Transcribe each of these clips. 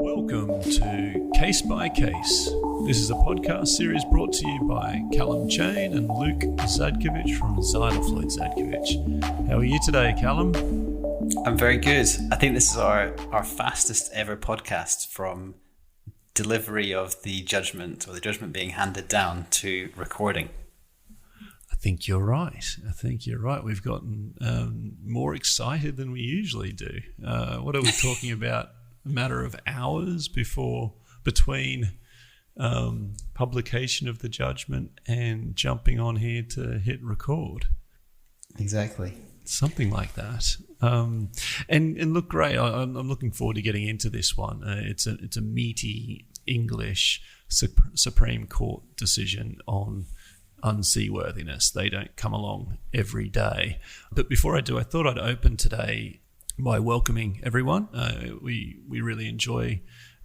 Welcome to Case by Case. This is a podcast series brought to you by Callum Chain and Luke Zadkovich from Xylofluid Zadkovich. How are you today, Callum? I'm very good. I think this is our fastest ever podcast from delivery of the judgment, or the judgment being handed down, to recording. I think you're right. We've gotten more excited than we usually do. What are we talking about? A matter of hours between publication of the judgment and jumping on here to hit record. Exactly. Something like that. And look, great. I'm looking forward to getting into this one. It's a meaty English Supreme Court decision on unseaworthiness. They don't come along every day. But before I do, I thought I'd open today by welcoming everyone. We really enjoy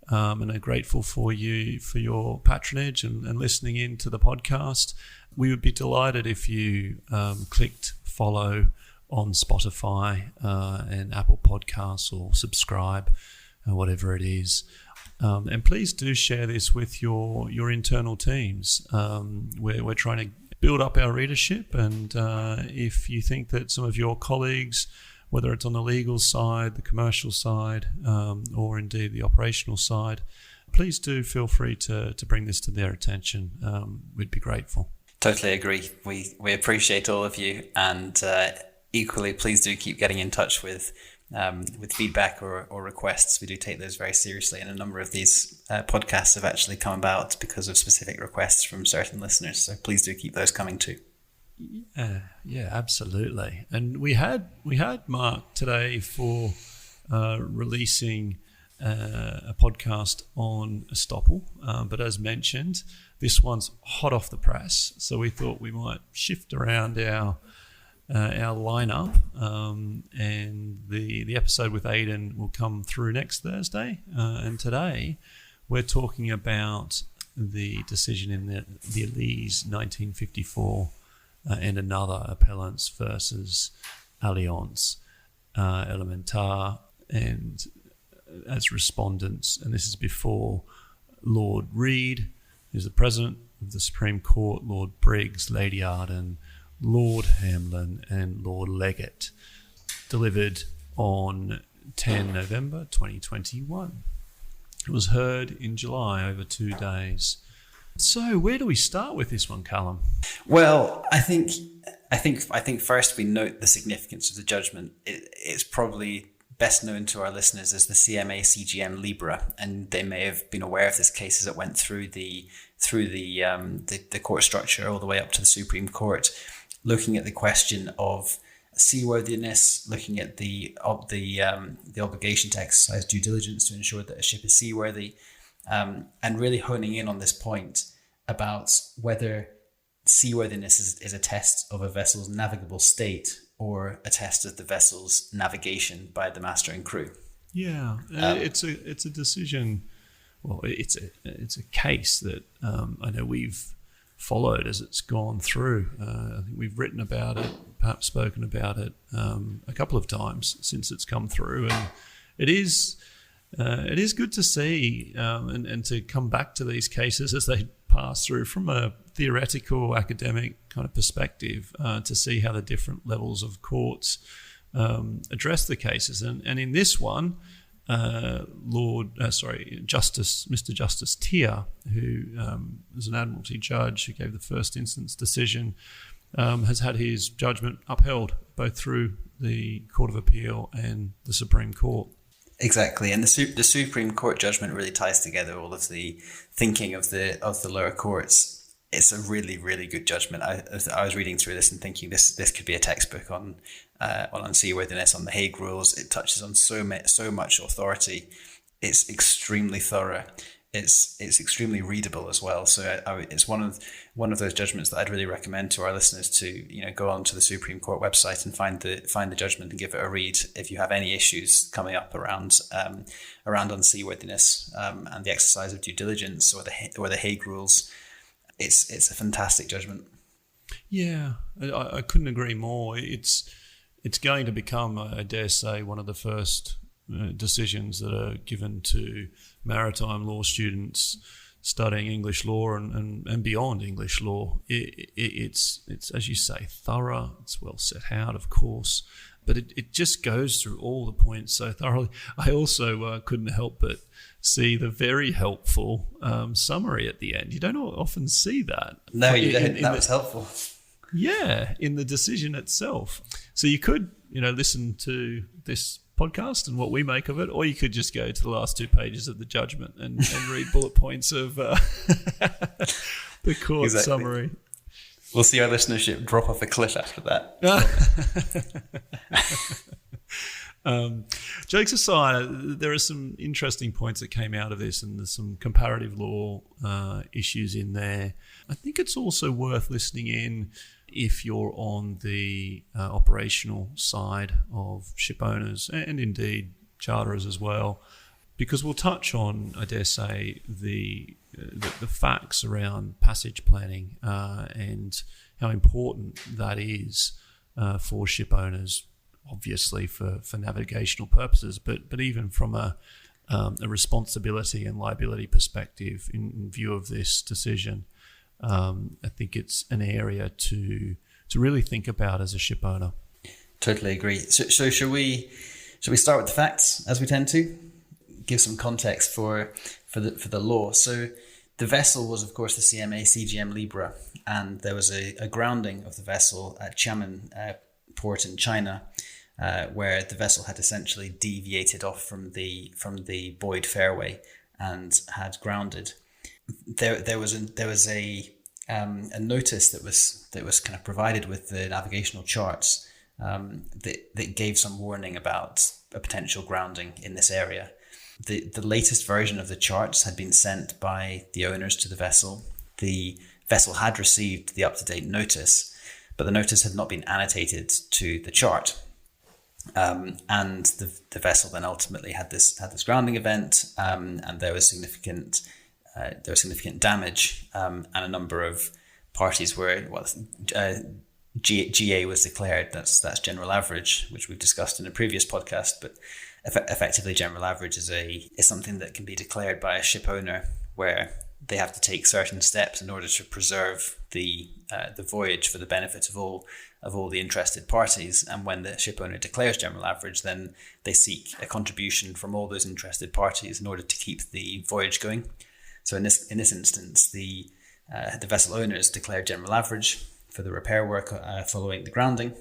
and are grateful for you for your patronage and listening in to the podcast. We would be delighted if you clicked follow on Spotify and Apple Podcasts, or subscribe, whatever it is. And please do share this with your internal teams. We're trying to build up our readership, and if you think that some of your colleagues, whether it's on the legal side, the commercial side, or indeed the operational side, please do feel free to bring this to their attention. We'd be grateful. Totally agree. We appreciate all of you, and equally, please do keep getting in touch with feedback or requests. We do take those very seriously, and a number of these podcasts have actually come about because of specific requests from certain listeners. So please do keep those coming too. Yeah, absolutely. And we had Mark today for releasing a podcast on estoppel, but as mentioned, this one's hot off the press, so we thought we might shift around our lineup, and the episode with Aidan will come through next Thursday, and today we're talking about the decision in the Elise 1954 and another appellants versus Allianz Elementar, and as respondents, and this is before Lord Reed, who's the President of the Supreme Court, Lord Briggs, Lady Arden, Lord Hamlin and Lord Leggett, delivered on 10 November 2021. It was heard in July, over 2 days. So where do we start with this one, Callum? Well, I think first we note the significance of the judgment. It's probably best known to our listeners as the CMA CGM Libra, and they may have been aware of this case as it went through the court structure all the way up to the Supreme Court, looking at the question of seaworthiness, looking at the obligation to exercise due diligence to ensure that a ship is seaworthy. And really honing in on this point about whether seaworthiness is a test of a vessel's navigable state or a test of the vessel's navigation by the master and crew. Yeah, it's a decision. Well, it's a case that I know we've followed as it's gone through. I think we've written about it, perhaps spoken about it a couple of times since it's come through, and it is good to see and to come back to these cases as they pass through from a theoretical, academic kind of perspective, to see how the different levels of courts address the cases. And in this one, Mr. Justice Tier, who is an Admiralty judge who gave the first instance decision, has had his judgment upheld both through the Court of Appeal and the Supreme Court. Exactly, and the Supreme Court judgment really ties together all of the thinking of the lower courts. It's a really, really good judgment. I was reading through this and thinking this could be a textbook on unseaworthiness, on the Hague Rules. It touches on so much authority. It's extremely thorough. It's extremely readable as well. So it's one of those judgments that I'd really recommend to our listeners to go onto the Supreme Court website and find the judgment and give it a read if you have any issues coming up around unseaworthiness and the exercise of due diligence or the Hague Rules. It's a fantastic judgment. Yeah, I couldn't agree more. It's it's going to become, I dare say, one of the first decisions that are given to maritime law students studying English law and beyond English law. It's as you say, thorough. It's well set out, of course, but it just goes through all the points so thoroughly. I also couldn't help but see the very helpful summary at the end. You don't often see that. No, you don't. That was helpful. Yeah, in the decision itself. So you could, listen to this podcast and what we make of it, or you could just go to the last 2 pages of the judgment and read bullet points of the court summary. We'll see our listenership drop off a cliff after that. Jokes aside, there are some interesting points that came out of this, and there's some comparative law issues in there. I think it's also worth listening in if you're on the operational side of ship owners and indeed charterers as well, because we'll touch on, I dare say, the facts around passage planning and how important that is for ship owners, obviously for navigational purposes, but even from a responsibility and liability perspective in view of this decision. I think it's an area to really think about as a ship owner. Totally agree. So shall we start with the facts, as we tend to? Give some context for the law. So the vessel was, of course, the CMA CGM Libra, and there was a grounding of the vessel at Xiamen port in China, where the vessel had essentially deviated off from the buoyed fairway and had grounded. There was a notice that was kind of provided with the navigational charts that gave some warning about a potential grounding in this area. The latest version of the charts had been sent by the owners to the vessel. The vessel had received the up-to-date notice, but the notice had not been annotated to the chart. And the vessel then ultimately had this grounding event, and there was significant damage, and a number of parties were GA was declared. That's general average, which we've discussed in a previous podcast. But effectively, general average is something that can be declared by a ship owner, where they have to take certain steps in order to preserve the voyage for the benefit of all the interested parties. And when the ship owner declares general average, then they seek a contribution from all those interested parties in order to keep the voyage going. So in this instance, the vessel owners declared general average for the repair work following the grounding,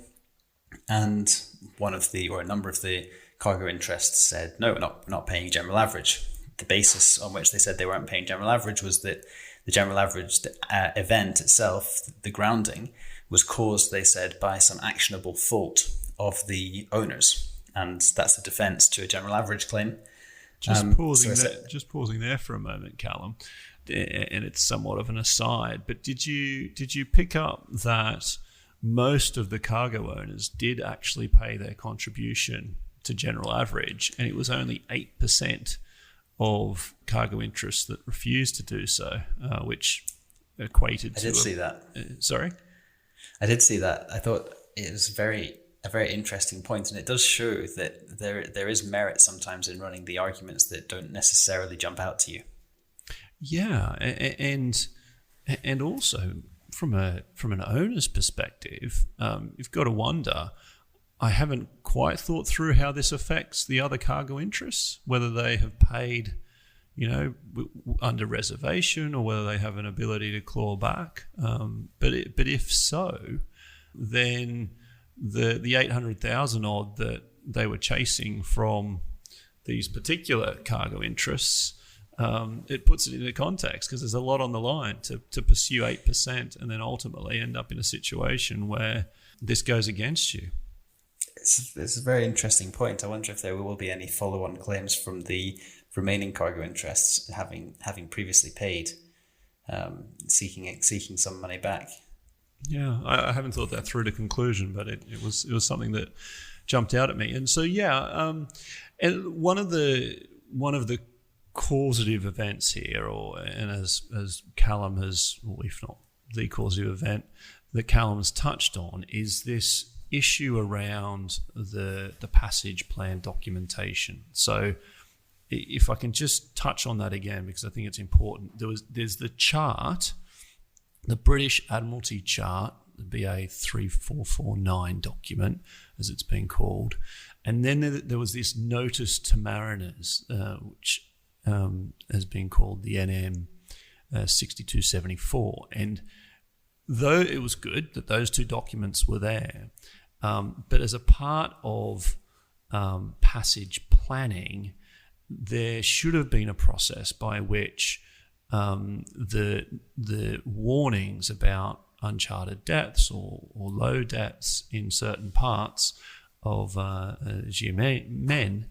and a number of the cargo interests said, no, we're not paying general average. The basis on which they said they weren't paying general average was that the general average event itself, the grounding, was caused, they said, by some actionable fault of the owners, and that's the defence to a general average claim. Just pausing there for a moment, Callum, and it's somewhat of an aside, but did you pick up that most of the cargo owners did actually pay their contribution to general average, and it was only 8% of cargo interests that refused to do so, which equated to... I did see that. Sorry? I did see that. I thought it was a very interesting point, and it does show that there is merit sometimes in running the arguments that don't necessarily jump out to you. Yeah, and also from an owner's perspective, you've got to wonder. I haven't quite thought through how this affects the other cargo interests, whether they have paid, under reservation, or whether they have an ability to claw back. But if so, then the 800,000 odd that they were chasing from these particular cargo interests, it puts it into context, because there's a lot on the line to pursue 8% and then ultimately end up in a situation where this goes against you. It's a very interesting point. I wonder if there will be any follow-on claims from the remaining cargo interests having previously paid, seeking some money back. Yeah, I haven't thought that through to conclusion, but it was something that jumped out at me. And so and one of the causative events here, and as Callum has, or if not the causative event that Callum has touched on, is this issue around the passage plan documentation. So if I can just touch on that again, because I think it's important. There's the chart, the British Admiralty chart, the BA 3449 document, as it's been called. And then there was this notice to mariners, which has been called the NM 6274. And though it was good that those two documents were there, but as a part of passage planning, there should have been a process by which the warnings about uncharted depths or low depths in certain parts of GMN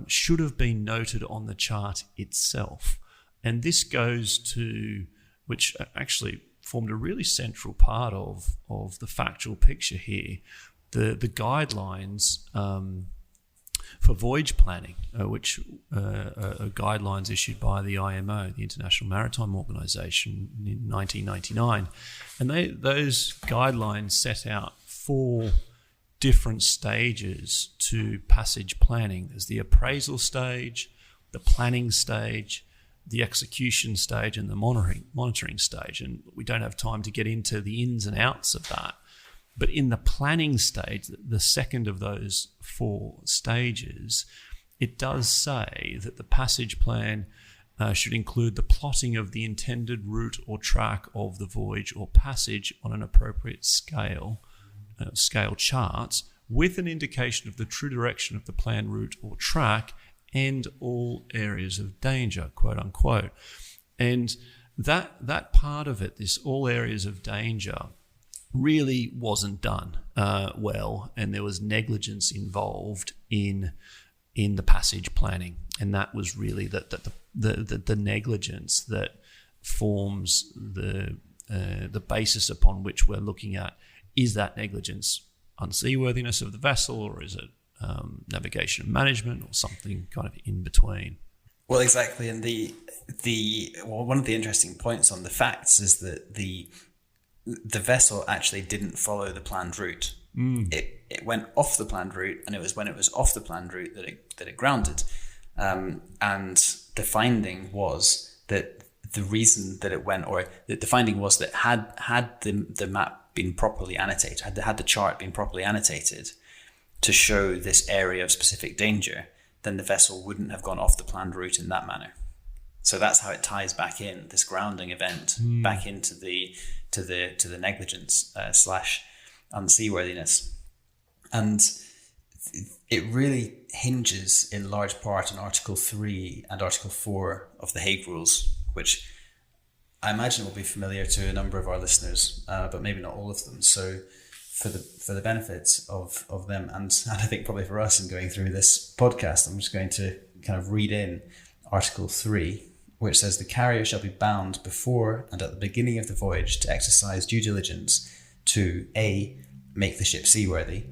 should have been noted on the chart itself. And this goes to, which actually formed a really central part of the factual picture here, the guidelines for voyage planning, which are guidelines issued by the IMO, the International Maritime Organization, in 1999. And those guidelines set out 4 different stages to passage planning. There's the appraisal stage, the planning stage, the execution stage, and the monitoring stage. And we don't have time to get into the ins and outs of that. But in the planning stage, the second of those 4 stages, it does say that the passage plan should include the plotting of the intended route or track of the voyage or passage on an appropriate scale charts, with an indication of the true direction of the planned route or track and all areas of danger, quote unquote. And that part of it, this all areas of danger, really wasn't done well, and there was negligence involved in the passage planning, and that was really the negligence that forms the basis upon which we're looking at. Is that negligence unseaworthiness of the vessel, or is it navigation and management, or something kind of in between? Well, exactly. And one of the interesting points on the facts is that the vessel actually didn't follow the planned route. It went off the planned route, and it was when it was off the planned route that it grounded. And the finding was that the reason that it went, or the finding was that had the map been properly annotated, had the chart been properly annotated to show this area of specific danger, then the vessel wouldn't have gone off the planned route in that manner. So that's how it ties back in, this grounding event, back into the negligence / unseaworthiness. And it really hinges in large part on Article 3 and Article 4 of the Hague Rules, which I imagine will be familiar to a number of our listeners, but maybe not all of them. So for the benefits of them, and I think probably for us in going through this podcast, I'm just going to kind of read in Article 3, which says the carrier shall be bound before and at the beginning of the voyage to exercise due diligence to A, make the ship seaworthy,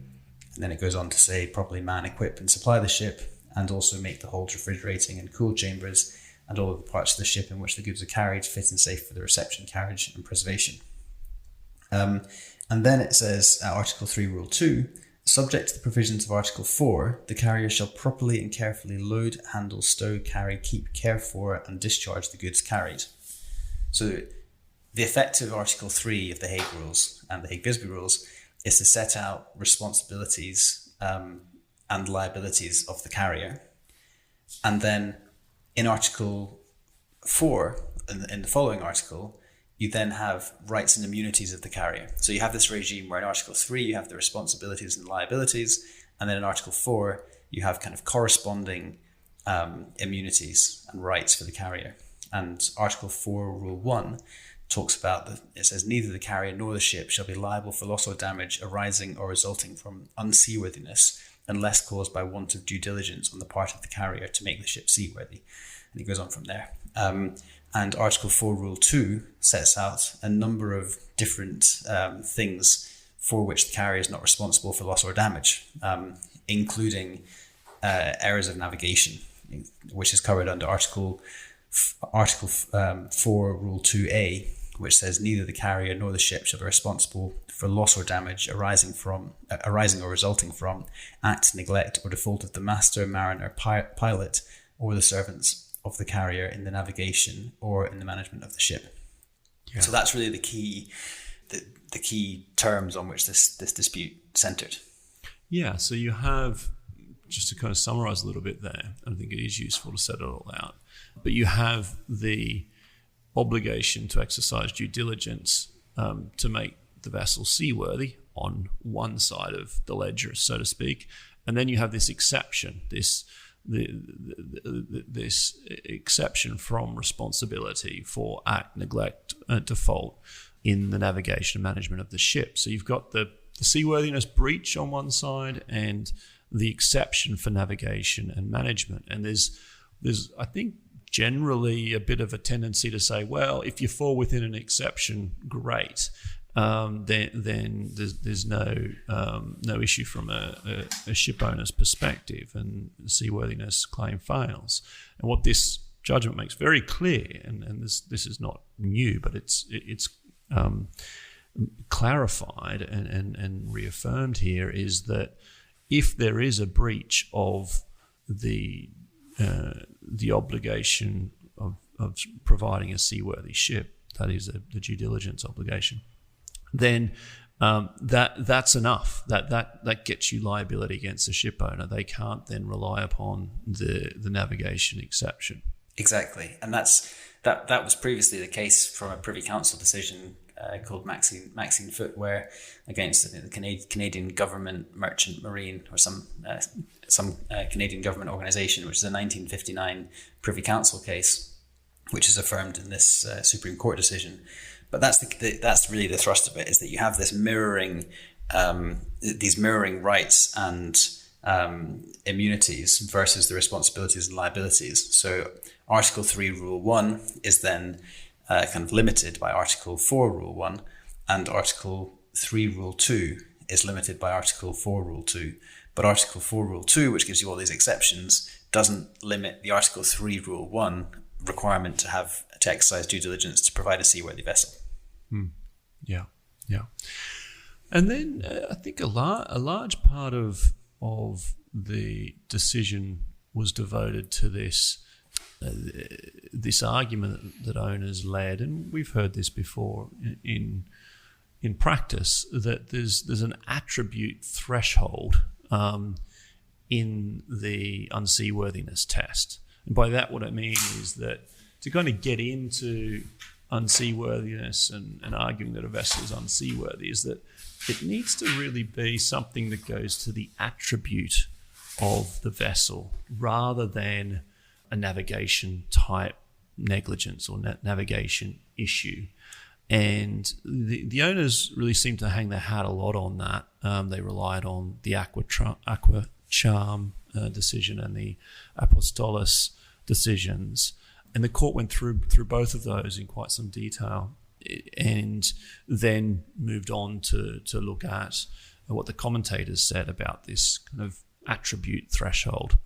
and then it goes on to say properly man, equip and supply the ship, and also make the holds, refrigerating and cool chambers and all of the parts of the ship in which the goods are carried fit and safe for the reception, carriage and preservation. And then it says Article 3, Rule 2, subject to the provisions of Article 4, the carrier shall properly and carefully load, handle, stow, carry, keep, care for and discharge the goods carried. So the effect of Article 3 of the Hague Rules and the Hague-Bisbee Rules is to set out responsibilities and liabilities of the carrier. And then in Article 4, in the following article, you then have rights and immunities of the carrier. So you have this regime where in Article 3 you have the responsibilities and liabilities, and then in Article 4 you have kind of corresponding immunities and rights for the carrier. And Article 4, Rule 1 talks about, it says, neither the carrier nor the ship shall be liable for loss or damage arising or resulting from unseaworthiness unless caused by want of due diligence on the part of the carrier to make the ship seaworthy. And he goes on from there. And Article 4, Rule 2 sets out a number of different things for which the carrier is not responsible for loss or damage, including errors of navigation, which is covered under Article 4, Rule 2A, which says neither the carrier nor the ship shall be responsible for loss or damage arising or resulting from act, neglect, or default of the master, mariner, pilot, or the servants of the carrier in the navigation or in the management of the ship. Yeah. So that's really the key terms on which this dispute centered. Yeah, so you have, just to kind of summarize a little bit there, I think it is useful to set it all out, but you have the obligation to exercise due diligence to make the vessel seaworthy on one side of the ledger, so to speak, and then you have this exception, this exception from responsibility for act, neglect, default in the navigation and management of the ship. So you've got the seaworthiness breach on one side and the exception for navigation and management. And there's I think, generally a bit of a tendency to say, well, if you fall within an exception, great. Then there's no issue from a ship owner's perspective, and the seaworthiness claim fails. And what this judgment makes very clear, and this is not new, but it's clarified and reaffirmed here, is that if there is a breach of the obligation of providing a seaworthy ship, that is the due diligence obligation, then that's enough. That gets you liability against the ship owner. They can't then rely upon the navigation exception. Exactly, and that was previously the case from a Privy Council decision called Maxine Foote, where against the Canadian government merchant marine, or some Canadian government organisation, which is a 1959 Privy Council case, which is affirmed in this Supreme Court decision. But that's really the thrust of it, is that you have this these mirroring rights and immunities versus the responsibilities and liabilities. So Article 3, Rule 1 is then kind of limited by Article 4, Rule 1, and Article 3, Rule 2 is limited by Article 4, Rule 2. But Article 4, Rule 2, which gives you all these exceptions, doesn't limit the Article 3, Rule 1 requirement to exercise due diligence to provide a seaworthy vessel. Yeah. And then I think a large part of the decision was devoted to this argument that owners led, and we've heard this before in practice, that there's an attribute threshold in the unseaworthiness test. And by that, what I mean is that to kind of get into unseaworthiness and arguing that a vessel is unseaworthy, is that it needs to really be something that goes to the attribute of the vessel rather than a navigation type negligence or navigation issue. And the owners really seem to hang their hat a lot on that. They relied on the Aquacharm decision and the Apostolos decisions. And the court went through both of those in quite some detail, and then moved on to look at what the commentators said about this kind of attribute threshold.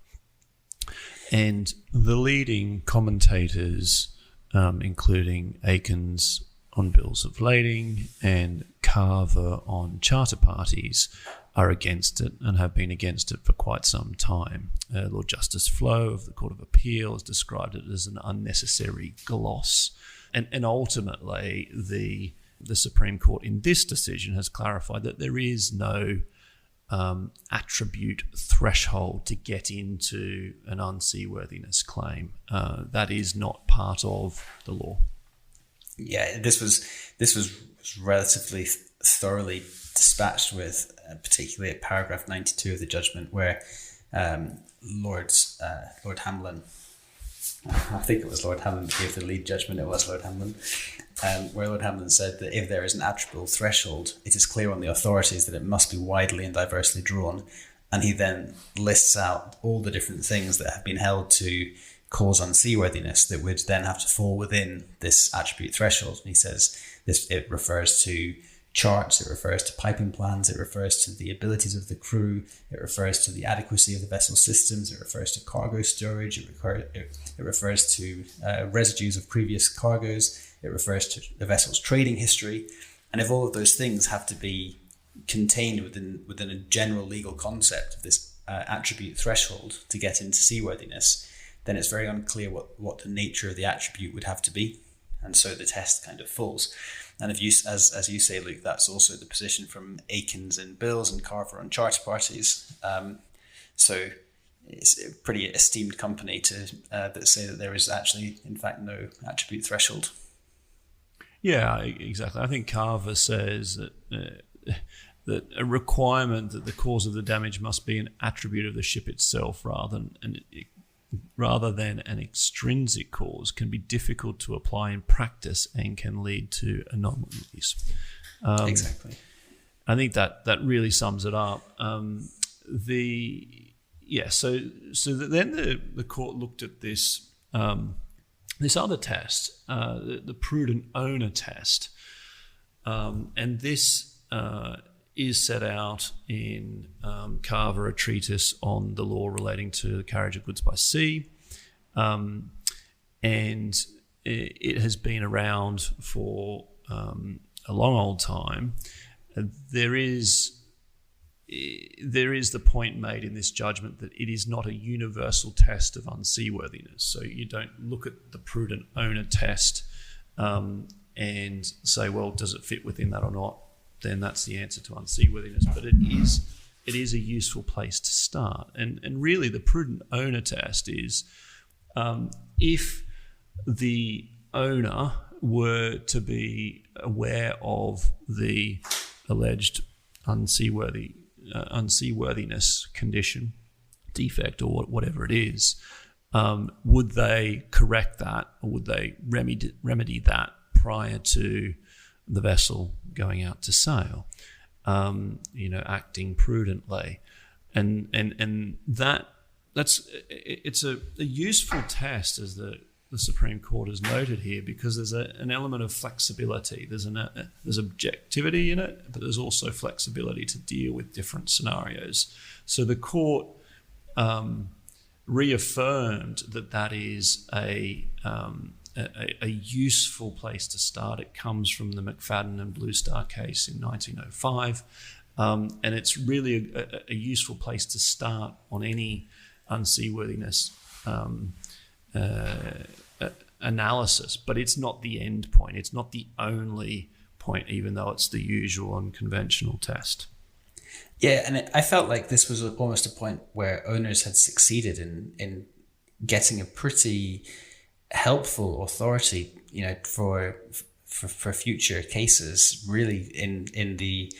And the leading commentators, including Aikens on bills of lading and Carver on charter parties, are against it and have been against it for quite some time. Lord Justice Flo of the Court of Appeal has described it as an unnecessary gloss. And ultimately, the Supreme Court in this decision has clarified that there is no attribute threshold to get into an unseaworthiness claim. That is not part of the law. Yeah, this was relatively thoroughly dispatched with, particularly at paragraph 92 of the judgment, where Lord Hamlin, I think it was Lord Hamlin who gave the lead judgment. It was Lord Hamlin, where Lord Hamlin said that if there is an attributable threshold, it is clear on the authorities that it must be widely and diversely drawn. And he then lists out all the different things that have been held to cause unseaworthiness that would then have to fall within this attribute threshold. And he says it refers to charts, it refers to piping plans, it refers to the abilities of the crew, it refers to the adequacy of the vessel systems, it refers to cargo storage, it refers to residues of previous cargoes, It refers to the vessel's trading history. And if all of those things have to be contained within a general legal concept of this attribute threshold to get into seaworthiness, then it's very unclear what the nature of the attribute would have to be. And so the test kind of falls. And if you, as you say, Luke, that's also the position from Aikens and Bills and Carver on charter parties. So it's a pretty esteemed company to that say that there is actually, in fact, no attribute threshold. Yeah, exactly. I think Carver says that a requirement that the cause of the damage must be an attribute of the ship itself rather than an extrinsic cause can be difficult to apply in practice and can lead to anomalies. Exactly. I think that really sums it up. So then the court looked at this this other test, the prudent owner test, and this is set out in Carver, a treatise on the law relating to the carriage of goods by sea, and it has been around for a long old time. There is the point made in this judgment that it is not a universal test of unseaworthiness. So you don't look at the prudent owner test and say, well, does it fit within that or not? Then that's the answer to unseaworthiness. But it is a useful place to start. And really the prudent owner test is if the owner were to be aware of the alleged unseaworthiness condition, defect, or whatever it is, would they correct that, or would they remedy that prior to the vessel going out to sail? Acting prudently, and that's a useful test, as the Supreme Court has noted here, because there's an element of flexibility. There's objectivity in it, but there's also flexibility to deal with different scenarios. So the court reaffirmed that is a useful place to start. It comes from the McFadden and Blue Star case in 1905, and it's really a useful place to start on any unseaworthiness analysis, but it's not the end point. It's not the only point, even though it's the usual and conventional test. Yeah, and I felt like this was almost a point where owners had succeeded in getting a pretty helpful authority, for future cases, really in the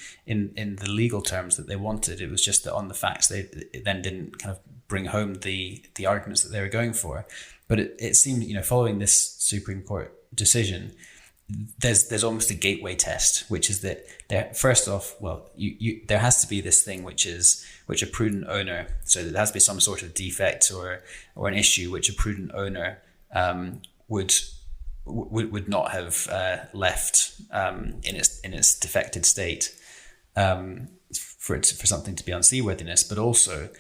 legal terms that they wanted. It was just that on the facts they then didn't kind of bring home the arguments that they were going for. But it seemed, following this Supreme Court decision, there's almost a gateway test, which is that first off, there has to be this thing which a prudent owner, so there has to be some sort of defect or an issue which a prudent owner would not have left in its defected state for something to be unseaworthiness, but also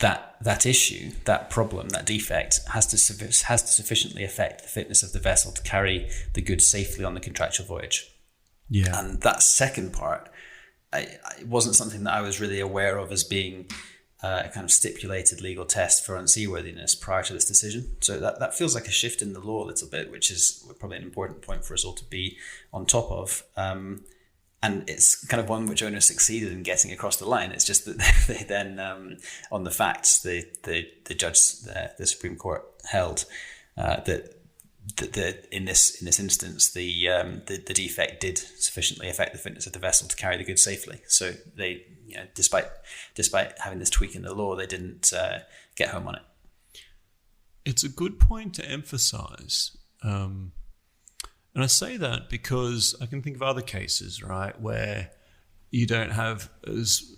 that issue, that problem, that defect has to sufficiently affect the fitness of the vessel to carry the goods safely on the contractual voyage. Yeah, and that second part, it wasn't something that I was really aware of as being a kind of stipulated legal test for unseaworthiness prior to this decision. So that feels like a shift in the law a little bit, which is probably an important point for us all to be on top of. And it's kind of one which owners succeeded in getting across the line. It's just that they then, on the facts, the judge, the Supreme Court held that in this instance, the defect did sufficiently affect the fitness of the vessel to carry the goods safely. So they, despite having this tweak in the law, they didn't get home on it. It's a good point to emphasise. And I say that because I can think of other cases, right, where you don't have as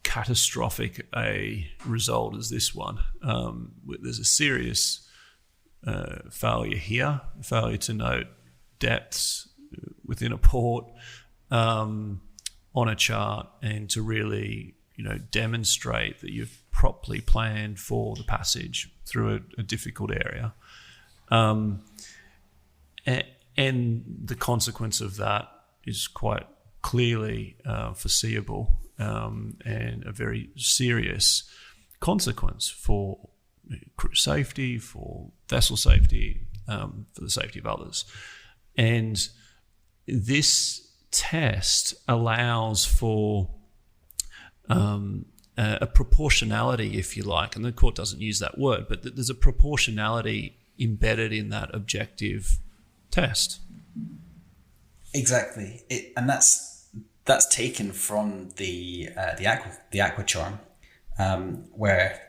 catastrophic a result as this one. There's a serious failure here, failure to note depths within a port on a chart, and to really, demonstrate that you've properly planned for the passage through a difficult area. and the consequence of that is quite clearly foreseeable, and a very serious consequence for crew safety, for vessel safety, for the safety of others. And this test allows for a proportionality, if you like, and the court doesn't use that word, but there's a proportionality embedded in that objective test. Exactly, and that's taken from the Aquacharm, where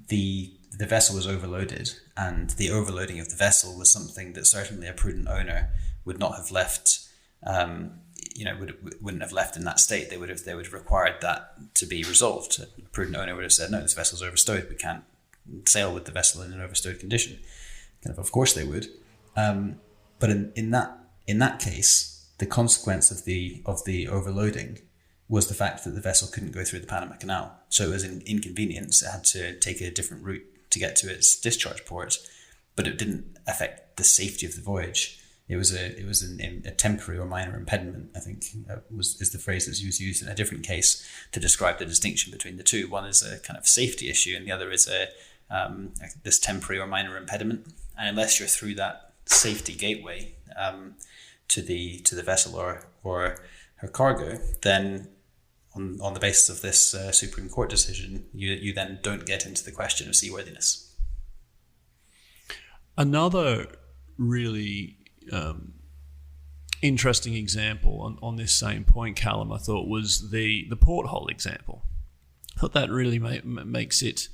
the vessel was overloaded, and the overloading of the vessel was something that certainly a prudent owner would not have left. Wouldn't have left in that state. They would have required that to be resolved. A prudent owner would have said, "No, this vessel's overstowed. We can't sail with the vessel in an overstowed condition." Of course they would. But in that case, the consequence of the overloading was the fact that the vessel couldn't go through the Panama Canal. So it was an inconvenience. It had to take a different route to get to its discharge port, but it didn't affect the safety of the voyage. It was a temporary or minor impediment, I think, is the phrase that's used in a different case to describe the distinction between the two. One is a kind of safety issue, and the other is this temporary or minor impediment. And unless you're through that safety gateway to the vessel or her cargo, then on the basis of this Supreme Court decision, you then don't get into the question of seaworthiness. Another really interesting example on this same point, Callum, I thought, was the porthole example. I thought that really makes it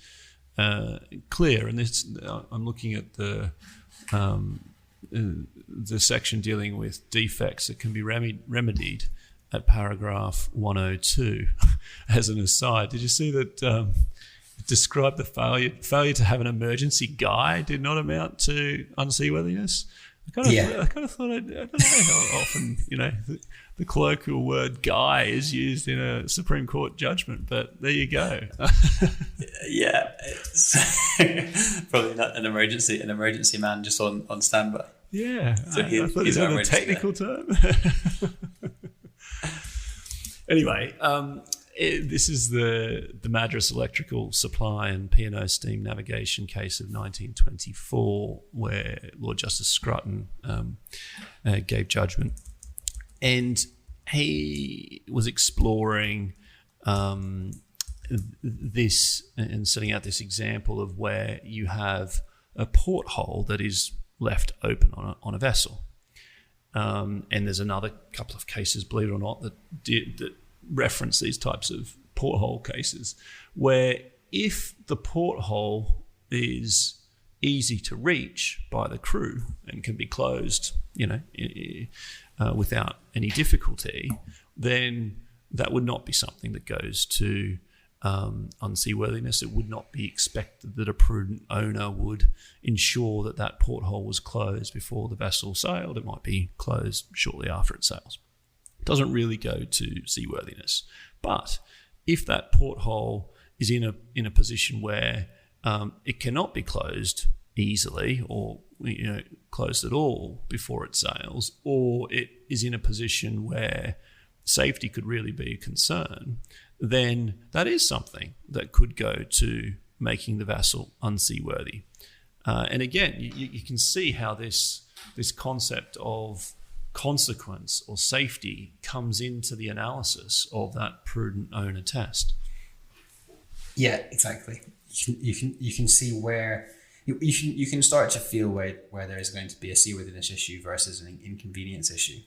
clear. And this, I'm looking at the section dealing with defects that can be remedied at paragraph 102. As an aside, did you see that it described the failure to have an emergency guy did not amount to unseaworthiness? I kind of thought, I don't know how often, the colloquial word guy is used in a Supreme Court judgment, but there you go. Yeah, it's probably not an emergency man just on standby. Yeah, so I thought it was a technical term. Anyway, this is the Madras Electrical Supply and P&O Steam Navigation case of 1924, where Lord Justice Scruton gave judgment. And he was exploring this and setting out this example of where you have a porthole that is left open on a vessel. And there's another couple of cases, believe it or not, that reference these types of porthole cases, where if the porthole is easy to reach by the crew and can be closed, without any difficulty, then that would not be something that goes to unseaworthiness. It would not be expected that a prudent owner would ensure that that porthole was closed before the vessel sailed. It might be closed shortly after it sails. It doesn't really go to seaworthiness. But if that porthole is in a position where it cannot be closed easily or closed at all before it sails, or it is in a position where safety could really be a concern, then that is something that could go to making the vessel unseaworthy. And again, you can see how this concept of consequence or safety comes into the analysis of that prudent owner test. Yeah, exactly. You can see where you can start to feel where there is going to be a seaworthiness issue versus an inconvenience issue.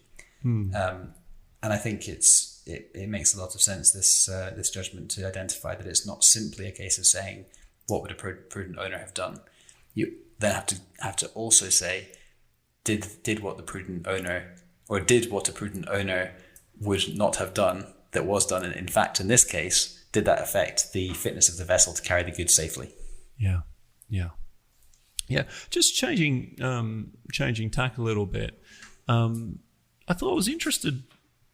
And I think it makes a lot of sense, this judgment, to identify that it's not simply a case of saying what would a prudent owner have done. You then have to also say, did what a prudent owner would not have done that was done, and in fact in this case, did that affect the fitness of the vessel to carry the goods safely? Yeah. Just changing tack a little bit. I thought I was interested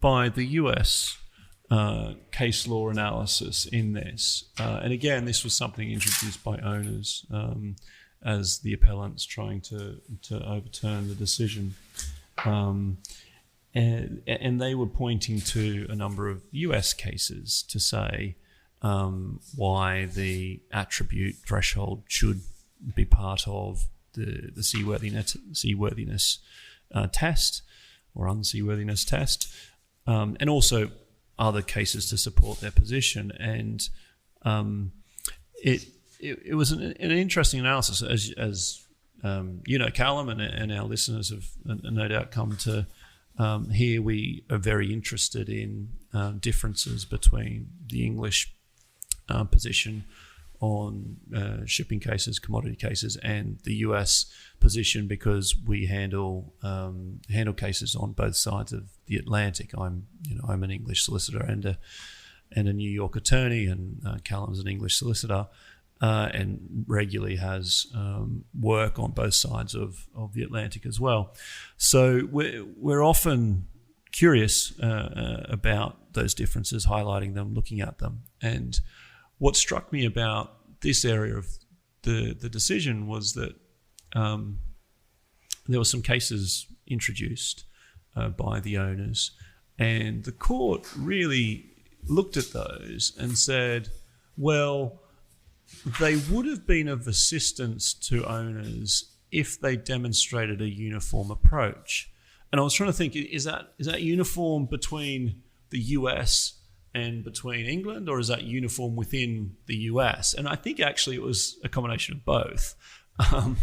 by the US case law analysis in this. And again, this was something introduced by owners as the appellants trying to overturn the decision. And they were pointing to a number of US cases to say why the attribute threshold should be part of the seaworthiness test or unseaworthiness test, and also other cases to support their position. And it was an interesting analysis, as Callum and our listeners have no doubt come to hear. We are very interested in differences between the English position on shipping cases, commodity cases, and the US position, because we handle cases on both sides of the Atlantic. I'm an English solicitor and a New York attorney, and Callum's an English solicitor, and regularly has work on both sides of the Atlantic as well. So we're often curious about those differences, highlighting them, looking at them. And what struck me about this area of the decision was that there were some cases introduced by the owners, and the court really looked at those and said, well, they would have been of assistance to owners if they demonstrated a uniform approach. And I was trying to think, is that uniform between the US and between England, or is that uniform within the US? And I think actually it was a combination of both. And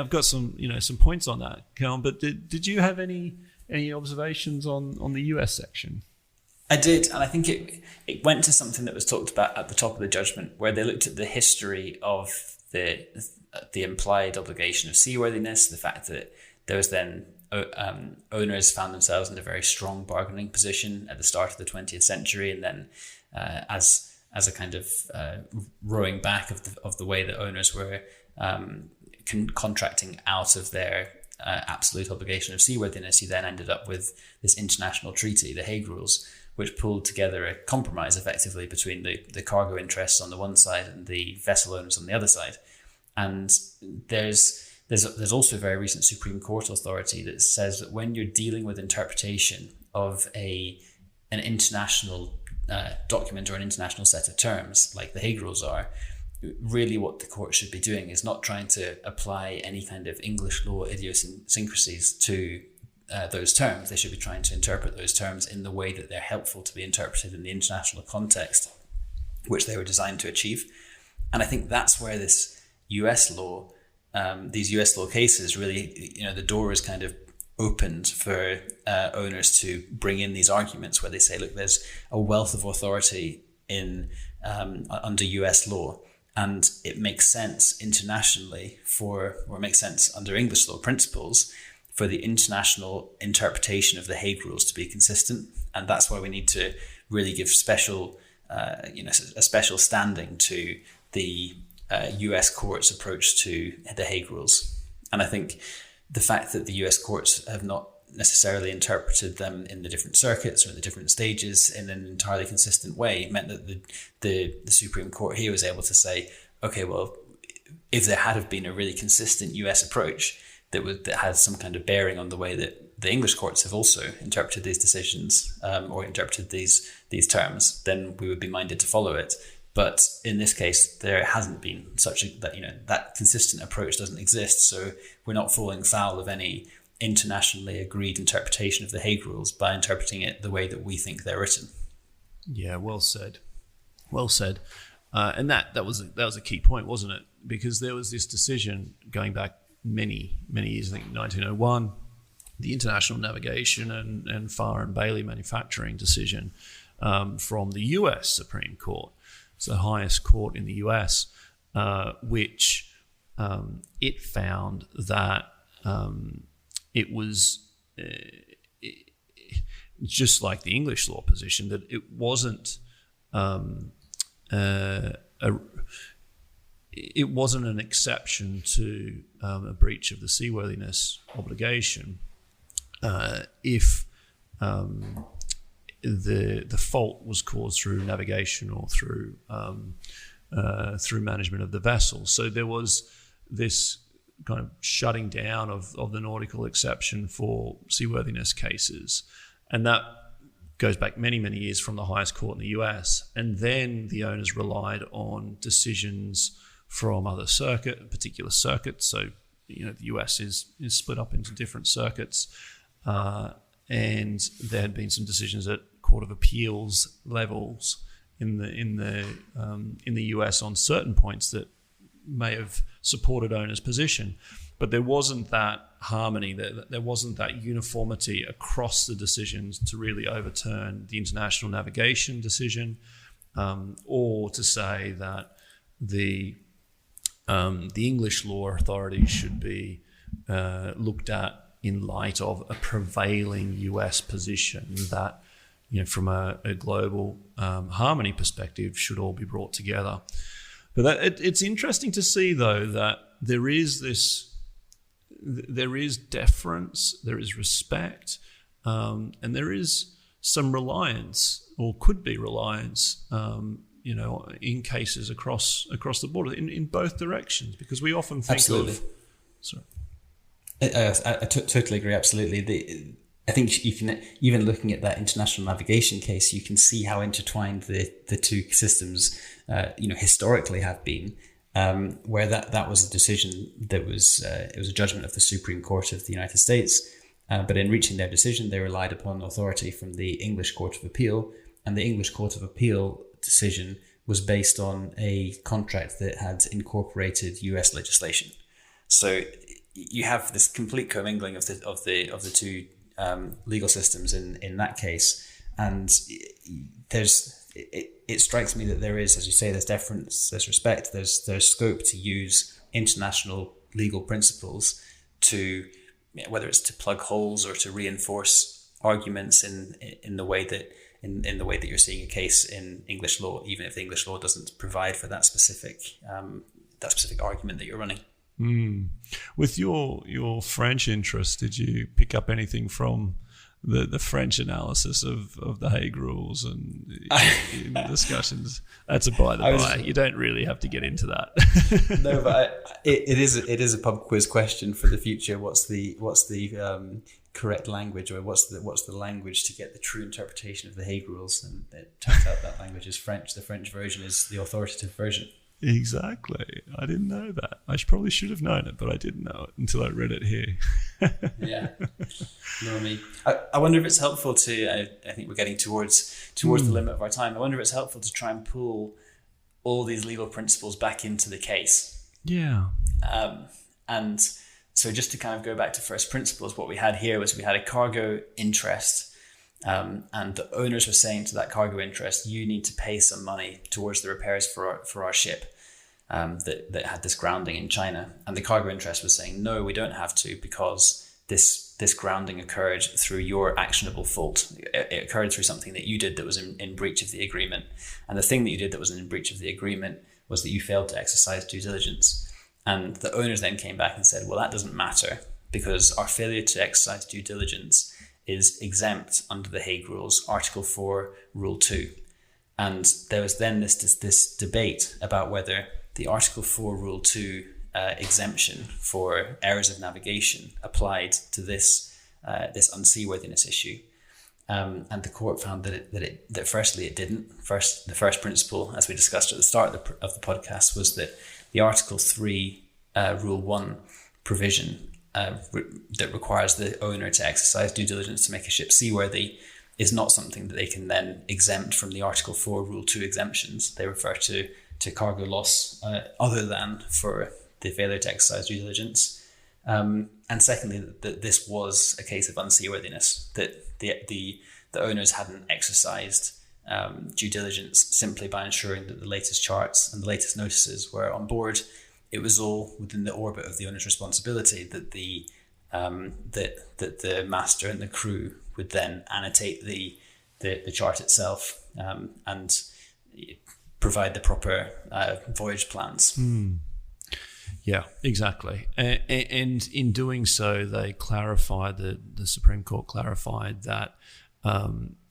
I've got some points on that, Callum. But did you have any observations on the US section? I did, and I think it went to something that was talked about at the top of the judgment, where they looked at the history of the implied obligation of seaworthiness, the fact that there was then owners found themselves in a very strong bargaining position at the start of the 20th century, and then as a kind of rowing back of the way that owners were contracting out of their absolute obligation of seaworthiness, you then ended up with this international treaty, the Hague Rules, which pulled together a compromise effectively between the cargo interests on the one side and the vessel owners on the other side. And there's also a very recent Supreme Court authority that says that when you're dealing with interpretation of an international document or an international set of terms, like the Hague Rules are, really what the court should be doing is not trying to apply any kind of English law idiosyncrasies to those terms. They should be trying to interpret those terms in the way that they're helpful to be interpreted in the international context which they were designed to achieve. And I think that's where this US law, these US law cases really, the door is kind of opened for owners to bring in these arguments where they say, look, there's a wealth of authority in under US law, and it makes sense internationally or it makes sense under English law principles for the international interpretation of the Hague Rules to be consistent. And that's why we need to really give a special standing to the US courts' approach to the Hague Rules. And I think the fact that the US courts have not necessarily interpreted them in the different circuits or in the different stages in an entirely consistent way meant that the Supreme Court here was able to say, okay, well, if there had been a really consistent US approach that had some kind of bearing on the way that the English courts have also interpreted these decisions or interpreted these terms, then we would be minded to follow it. But in this case, there hasn't been that consistent approach doesn't exist. So we're not falling foul of any internationally agreed interpretation of the Hague Rules by interpreting it the way that we think they're written. Yeah, well said. Well said. And that was a key point, wasn't it? Because there was this decision going back many years, I think 1901, the International Navigation and Farr and Bailey Manufacturing decision from the US Supreme Court. It's the highest court in the US, which it found that it was just like the English law position, that it wasn't it wasn't an exception to a breach of the seaworthiness obligation if the fault was caused through navigation or through through management of the vessel. So there was this kind of shutting down of the nautical exception for seaworthiness cases. And that goes back many, many years from the highest court in the US. And then the owners relied on decisions from other particular circuits. So, the US is split up into different circuits. And there had been some decisions at Court of Appeals levels in the US on certain points that may have supported owners' position, but there wasn't that harmony, there wasn't that uniformity across the decisions to really overturn the international navigation decision, or to say that the English law authorities should be looked at in light of a prevailing US position that, from a global harmony perspective, should all be brought together. But it's interesting to see, though, that there is deference, there is respect, and there is some reliance, or could be reliance, in cases across the border in both directions, because we often think absolutely. Sorry. I totally agree. Absolutely. I think you can, even looking at that international navigation case, you can see how intertwined the two systems, historically have been. Where that was a decision that was it was a judgment of the Supreme Court of the United States, but in reaching their decision, they relied upon authority from the English Court of Appeal, and the English Court of Appeal decision was based on a contract that had incorporated US legislation. So you have this complete commingling of the two legal systems in that case, and it strikes me that there is, as you say, there's deference, there's respect, there's scope to use international legal principles to, whether it's to plug holes or to reinforce arguments in the way that you're seeing a case in English law, even if the English law doesn't provide for that specific argument that you're running. With your French interest, did you pick up anything from the French analysis of the Hague Rules and in discussions? That's a by the by. You don't really have to get into that. No, but it is a pub quiz question for the future. What's the correct language, or what's the language to get the true interpretation of the Hague Rules? And it turns out that language is French. The French version is the authoritative version. Exactly. I didn't know that. I probably should have known it, but I didn't know it until I read it here. Yeah. No, me. I wonder if it's helpful to, I think we're getting towards the limit of our time. I wonder if it's helpful to try and pull all these legal principles back into the case. Yeah. And so just to kind of go back to first principles, what we had here was we had a cargo interest. And the owners were saying to that cargo interest, you need to pay some money towards the repairs for our ship that had this grounding in China. And the cargo interest was saying, no, we don't have to, because this grounding occurred through your actionable fault. It occurred through something that you did that was in breach of the agreement. And the thing that you did that was in breach of the agreement was that you failed to exercise due diligence. And the owners then came back and said, well, that doesn't matter, because our failure to exercise due diligence is exempt under the Hague Rules, Article 4, Rule 2. And there was then this debate about whether the Article 4, Rule 2 exemption for errors of navigation applied to this unseaworthiness issue. And the court found that firstly it didn't. The first principle, as we discussed at the start of the podcast, was that the Article 3, Rule 1 provision that requires the owner to exercise due diligence to make a ship seaworthy is not something that they can then exempt from the Article 4 Rule 2 exemptions. They refer to cargo loss other than for the failure to exercise due diligence. And secondly, that this was a case of unseaworthiness, that the owners hadn't exercised due diligence simply by ensuring that the latest charts and the latest notices were on board. It was all within the orbit of the owner's responsibility that the master and the crew would then annotate the chart itself and provide the proper voyage plans. Yeah, exactly. And in doing so, they clarified, the Supreme Court clarified that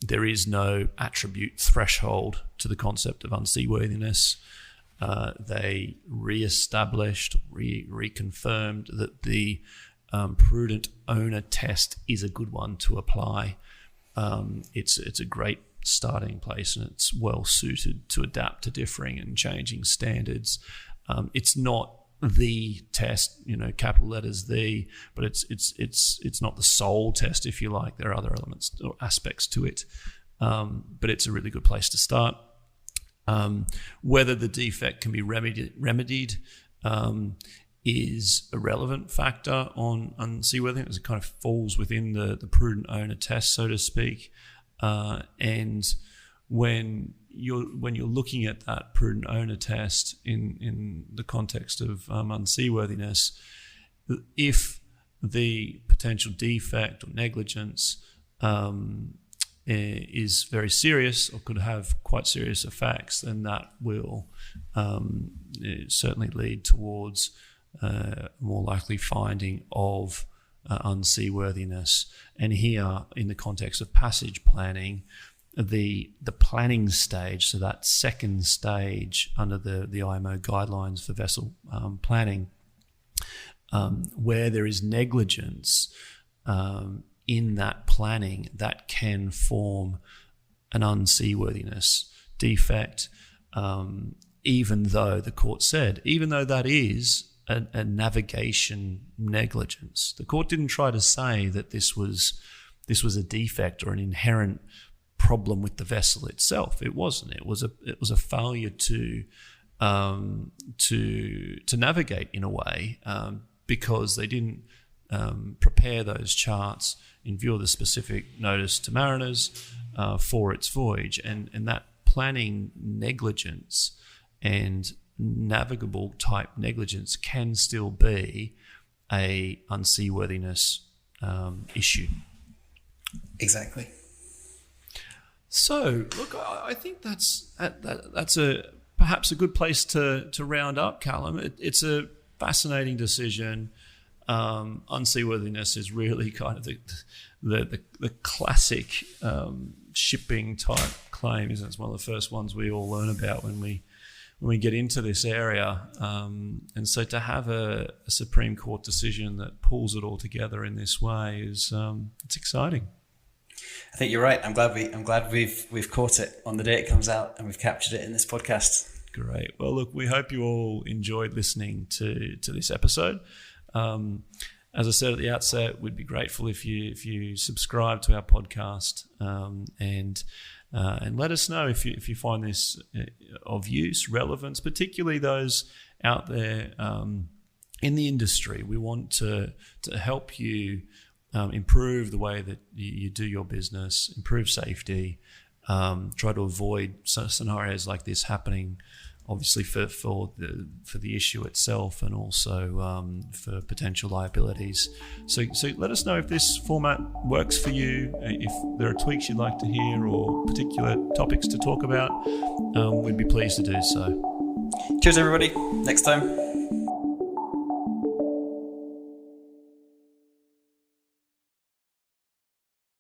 there is no attribute threshold to the concept of unseaworthiness. they re-established, reconfirmed that the prudent owner test is a good one to apply. It's a great starting place, and it's well suited to adapt to differing and changing standards. It's not the test, capital letters the, but it's not the sole test, if you like. There are other elements or aspects to it, but it's a really good place to start. Whether the defect can be remedied is a relevant factor on unseaworthiness. It kind of falls within the prudent owner test, so to speak. And when you're looking at that prudent owner test in the context of unseaworthiness, if the potential defect or negligence is very serious or could have quite serious effects, then that will certainly lead towards a more likely finding of unseaworthiness. And here, in the context of passage planning, the planning stage, so that second stage under the IMO guidelines for vessel planning, where there is negligence in that planning, that can form an unseaworthiness defect, even though the court said, even though that is a navigation negligence. The court didn't try to say that this was a defect or an inherent problem with the vessel itself. It wasn't. It was a failure to navigate in a way, because they didn't prepare those charts in view of the specific notice to mariners for its voyage, and that planning negligence and navigable type negligence can still be a unseaworthiness issue. Exactly. So, look, I think that's perhaps a good place to round up, Callum. It's a fascinating decision. Unseaworthiness is really kind of the classic shipping type claim, isn't it? It's one of the first ones we all learn about when we get into this area. And so to have a Supreme Court decision that pulls it all together in this way is it's exciting. I think you're right. I'm glad we've caught it on the day it comes out, and we've captured it in this podcast. Great. Well, look, we hope you all enjoyed listening to this episode. As I said at the outset, we'd be grateful if you subscribe to our podcast, and let us know if you find this of use, relevance, particularly those out there in the industry. We want to help you improve the way that you do your business, improve safety, try to avoid scenarios like this happening, obviously for the issue itself, and also for potential liabilities. So let us know if this format works for you, if there are tweaks you'd like to hear or particular topics to talk about. We'd be pleased to do so. Cheers, everybody. Next time.